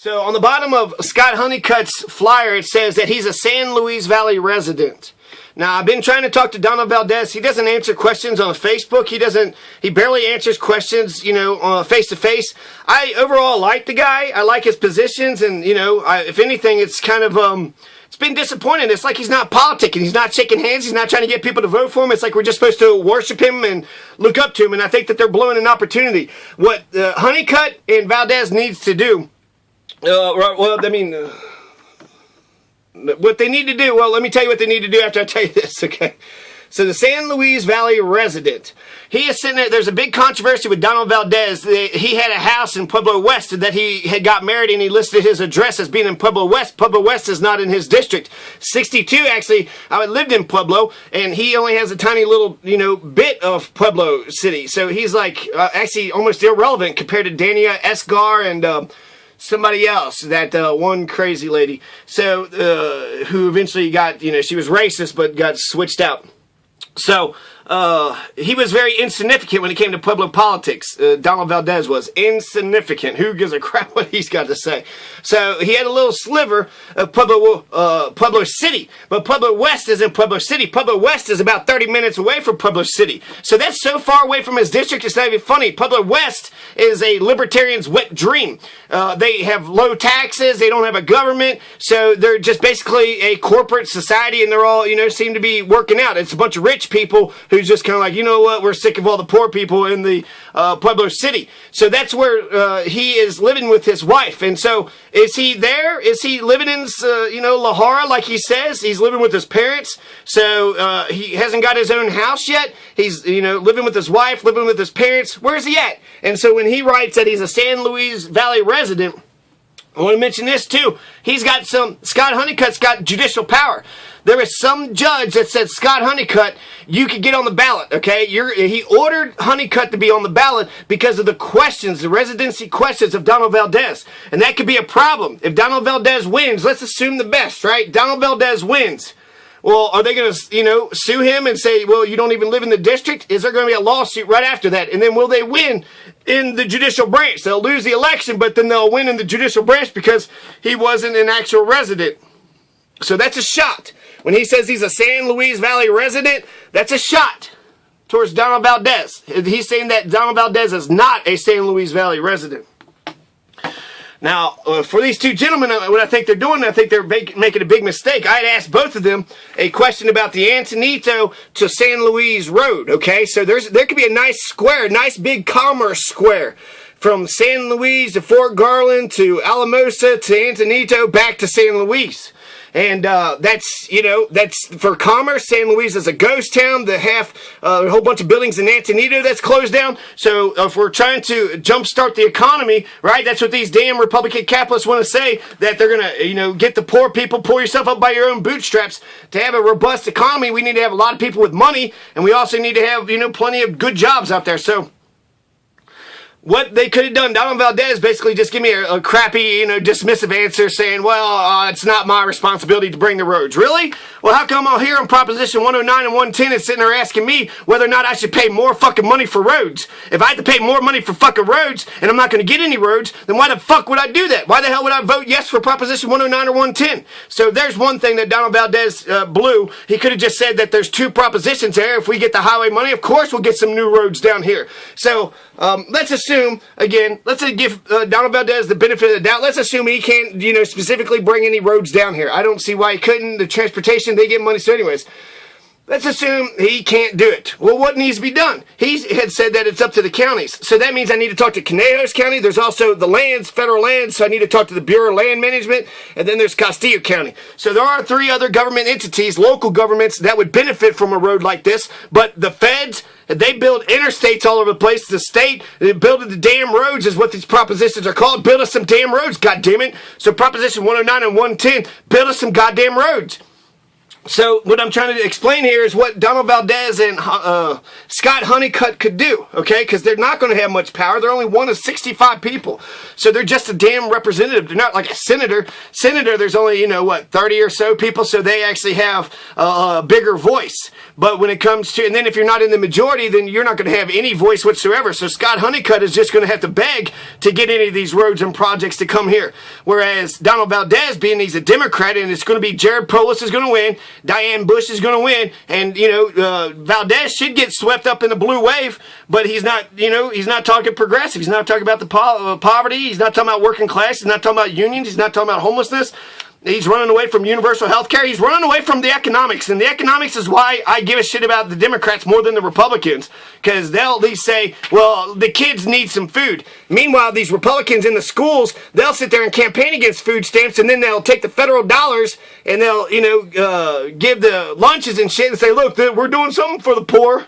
So on the bottom of Scott Honeycutt's flyer, it says that he's a San Luis Valley resident. Now, I've been trying to talk to Donald Valdez. He doesn't answer questions on Facebook. He barely answers questions, face to face. I overall like the guy. I like his positions. And, if anything, it's kind of, it's been disappointing. It's like he's not politicking. He's not shaking hands. He's not trying to get people to vote for him. It's like we're just supposed to worship him and look up to him. And I think that they're blowing an opportunity. What Honeycutt and Valdez needs to do, what they need to do, let me tell you what they need to do after I tell you this, okay? So the San Luis Valley resident, he is sitting there. There's a big controversy with Donald Valdez. He had a house in Pueblo West that he had got married, and he listed his address as being in Pueblo West. Pueblo West is not in his district. 62, actually, I lived in Pueblo, and he only has a tiny little, bit of Pueblo City. So he's like, actually almost irrelevant compared to Dania Esgar and, somebody else, that one crazy lady, so who eventually got, she was racist but got switched out. So he was very insignificant when it came to Pueblo politics. Donald Valdez was insignificant. Who gives a crap what he's got to say? So he had a little sliver of Pueblo City, but Pueblo West isn't Pueblo City. Pueblo West is about 30 minutes away from Pueblo City. So that's so far away from his district, it's not even funny. Pueblo West is a libertarian's wet dream. They have low taxes. They don't have a government. So they're just basically a corporate society, and they're all, seem to be working out. It's a bunch of rich people who's just kind of like, you know what, we're sick of all the poor people in the Pueblo City. So that's where he is living with his wife. And so is he there? Is he living in, La Jara like he says? He's living with his parents. So he hasn't got his own house yet. He's, living with his wife, living with his parents. Where's he at? And so when he writes that he's a San Luis Valley resident, I want to mention this too. Scott Honeycutt's got judicial power. There is some judge that said, Scott Honeycutt, you could get on the ballot, okay? He ordered Honeycutt to be on the ballot because of the residency questions of Donald Valdez. And that could be a problem. If Donald Valdez wins, let's assume the best, right? Donald Valdez wins. Well, are they going to, sue him and say, well, you don't even live in the district? Is there going to be a lawsuit right after that? And then will they win in the judicial branch? They'll lose the election, but then they'll win in the judicial branch because he wasn't an actual resident. So that's a shot. When he says he's a San Luis Valley resident, that's a shot towards Donald Valdez. He's saying that Donald Valdez is not a San Luis Valley resident. Now, for these two gentlemen, what I think they're doing, I think they're making a big mistake. I had asked both of them a question about the Antonito to San Luis Road, okay? So there could be a nice square, nice big commerce square from San Luis to Fort Garland to Alamosa to Antonito back to San Luis. And that's for commerce. San Luis is a ghost town. They have a whole bunch of buildings in Antonito that's closed down. So if we're trying to jumpstart the economy, right, that's what these damn Republican capitalists want to say, that they're going to, get the poor people, pull yourself up by your own bootstraps. To have a robust economy, we need to have a lot of people with money, and we also need to have, plenty of good jobs out there. So what they could have done, Donald Valdez basically just give me a crappy, dismissive answer saying, well, it's not my responsibility to bring the roads. Really? Well, how come I'm here on Proposition 109 and 110 and sitting there asking me whether or not I should pay more fucking money for roads? If I had to pay more money for fucking roads and I'm not going to get any roads, then why the fuck would I do that? Why the hell would I vote yes for Proposition 109 or 110? So there's one thing that Donald Valdez blew. He could have just said that there's two propositions there. If we get the highway money, of course we'll get some new roads down here. So let's assume, again, let's give Donald Valdez the benefit of the doubt. Let's assume he can't, specifically bring any roads down here. I don't see why he couldn't. The transportation, they get money. So anyways, let's assume he can't do it. Well, what needs to be done? He had said that it's up to the counties. So that means I need to talk to Conejos County. There's also the lands, federal lands, so I need to talk to the Bureau of Land Management. And then there's Castillo County. So there are 3 other government entities, local governments, that would benefit from a road like this. But the feds, they build interstates all over the place. The state, building the damn roads is what these propositions are called. Build us some damn roads, goddammit. So Proposition 109 and 110, build us some goddamn roads. So what I'm trying to explain here is what Donald Valdez and Scott Honeycutt could do, okay? Because they're not going to have much power. They're only one of 65 people. So they're just a damn representative. They're not like a senator. Senator, there's only, 30 or so people, so they actually have a bigger voice. But when it comes to, and then if you're not in the majority, then you're not going to have any voice whatsoever. So Scott Honeycutt is just going to have to beg to get any of these roads and projects to come here. Whereas Donald Valdez, being he's a Democrat, and it's going to be Jared Polis is going to win, Diane Bush is going to win, and Valdez should get swept up in the blue wave, but he's not. He's not talking progressive. He's not talking about the poverty. He's not talking about working class. He's not talking about unions. He's not talking about homelessness. He's running away from universal health care. He's running away from the economics. And the economics is why I give a shit about the Democrats more than the Republicans. Because they'll at least say, well, the kids need some food. Meanwhile, these Republicans in the schools, they'll sit there and campaign against food stamps, and then they'll take the federal dollars and they'll, give the lunches and shit and say, look, we're doing something for the poor.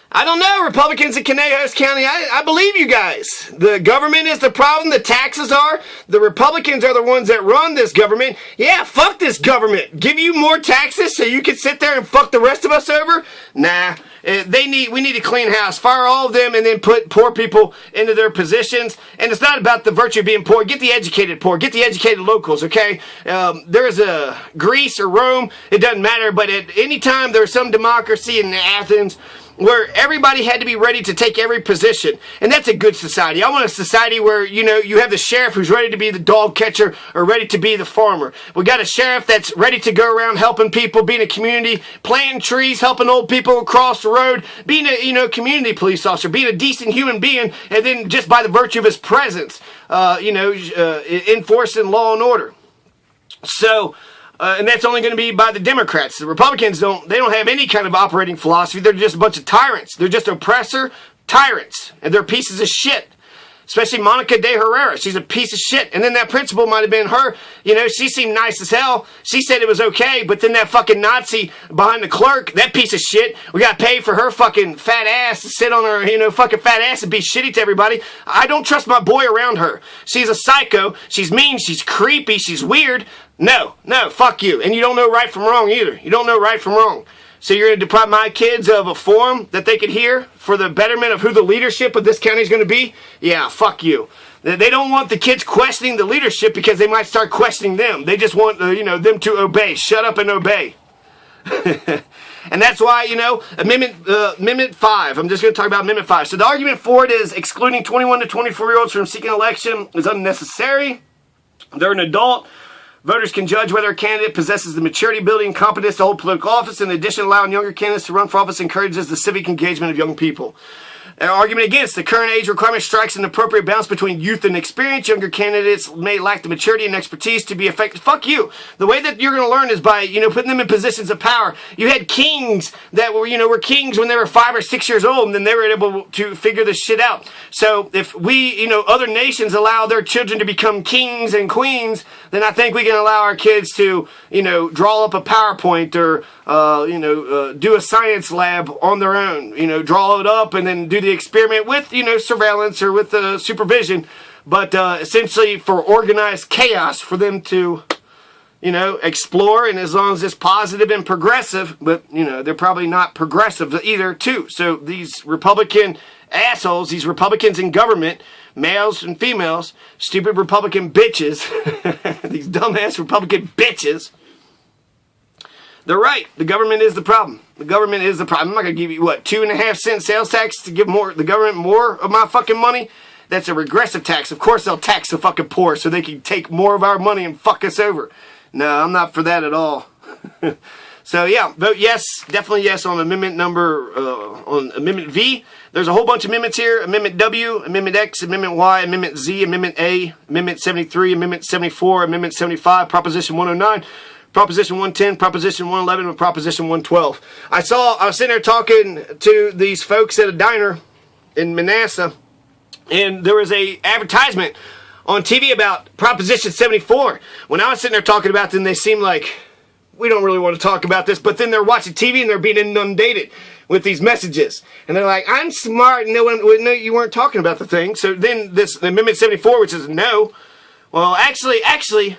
I don't know, Republicans in Conejos County, I believe you guys. The government is the problem, the taxes are. The Republicans are the ones that run this government. Yeah, fuck this government. Give you more taxes so you can sit there and fuck the rest of us over? Nah, we need to clean house. Fire all of them and then put poor people into their positions. And it's not about the virtue of being poor. Get the educated poor. Get the educated locals, okay? There's a Greece or Rome, it doesn't matter, but at any time there's some democracy in Athens where everybody had to be ready to take every position. And that's a good society. I want a society where, you have the sheriff who's ready to be the dog catcher or ready to be the farmer. We got a sheriff that's ready to go around helping people, being a community, planting trees, helping old people across the road, being a community police officer, being a decent human being, and then just by the virtue of his presence, enforcing law and order. So, and that's only going to be by the Democrats. The Republicans don't have any kind of operating philosophy. They're just a bunch of tyrants. They're just oppressor tyrants. And they're pieces of shit. Especially Monica de Herrera. She's a piece of shit. And then that principal might have been her. She seemed nice as hell. She said it was okay. But then that fucking Nazi behind the clerk, that piece of shit, we got paid for her fucking fat ass to sit on her, fucking fat ass and be shitty to everybody. I don't trust my boy around her. She's a psycho. She's mean. She's creepy. She's weird. No, fuck you. And you don't know right from wrong either. You don't know right from wrong. So you're going to deprive my kids of a forum that they could hear for the betterment of who the leadership of this county is going to be? Yeah, fuck you. They don't want the kids questioning the leadership because they might start questioning them. They just want, them to obey. Shut up and obey. And that's why, Amendment 5. I'm just going to talk about Amendment 5. So the argument for it is excluding 21 to 24-year-olds from seeking election is unnecessary. They're an adult. Voters can judge whether a candidate possesses the maturity, ability, and competence to hold political office. In addition, allowing younger candidates to run for office encourages the civic engagement of young people. An argument against the current age requirement strikes an appropriate balance between youth and experience. Younger candidates may lack the maturity and expertise to be effective. Fuck you. The way that you're going to learn is by, putting them in positions of power. You had kings that were kings when they were 5 or 6 years old, and then they were able to figure this shit out. So if we, other nations allow their children to become kings and queens, then I think we can allow our kids to, draw up a PowerPoint or, do a science lab on their own. Draw it up and then do the experiment with, surveillance or with supervision. But essentially for organized chaos for them to, explore. And as long as it's positive and progressive, but, they're probably not progressive either, too. So these Republican assholes, these Republicans in government, males and females, stupid Republican bitches, these dumbass Republican bitches, they're right. The government is the problem. The government is the problem. I'm not going to give you, 2.5 cent sales tax to give the government more of my fucking money? That's a regressive tax. Of course they'll tax the fucking poor so they can take more of our money and fuck us over. No, I'm not for that at all. So yeah, vote yes, definitely yes on Amendment on Amendment V. There's a whole bunch of amendments here. Amendment W, Amendment X, Amendment Y, Amendment Z, Amendment A, Amendment 73, Amendment 74, Amendment 75, Proposition 109, Proposition 110, Proposition 111, and Proposition 112. I was sitting there talking to these folks at a diner in Manassas, and there was a advertisement on TV about Proposition 74. When I was sitting there talking about them, they seemed like, we don't really want to talk about this, but then they're watching TV and they're being inundated with these messages. And they're like, I'm smart, and no, you weren't talking about the thing. So then this Amendment 74, which is no. Well, actually,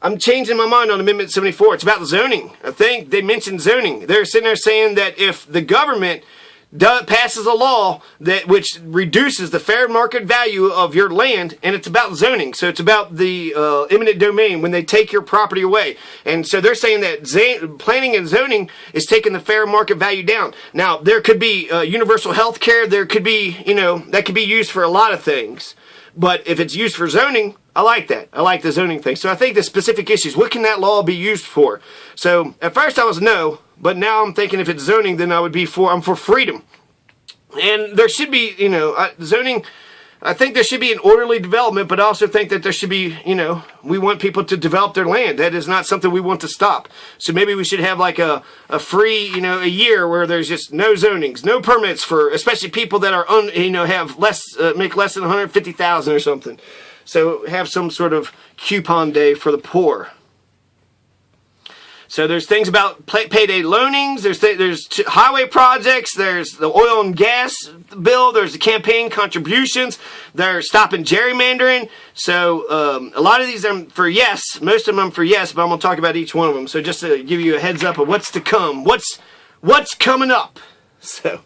I'm changing my mind on Amendment 74. It's about zoning. I think they mentioned zoning. They're sitting there saying that if the government passes a law that which reduces the fair market value of your land, and it's about zoning. So it's about the eminent domain when they take your property away. And so they're saying that planning and zoning is taking the fair market value down. Now, there could be universal health care. There could be, that could be used for a lot of things. But if it's used for zoning, I like that. I like the zoning thing. So I think the specific issues, what can that law be used for? So at first I was no, but now I'm thinking if it's zoning, then I'm for freedom. And there should be, zoning, I think there should be an orderly development, but I also think that there should be, we want people to develop their land. That is not something we want to stop. So maybe we should have like a free, a year where there's just no zonings, no permits for, especially people that are, have less, make less than 150,000 or something. So have some sort of coupon day for the poor. So there's things about payday loanings, there's highway projects, there's the oil and gas bill, there's the campaign contributions, they're stopping gerrymandering. So a lot of these are for yes, most of them are for yes, but I'm going to talk about each one of them. So just to give you a heads up of what's to come, what's coming up. So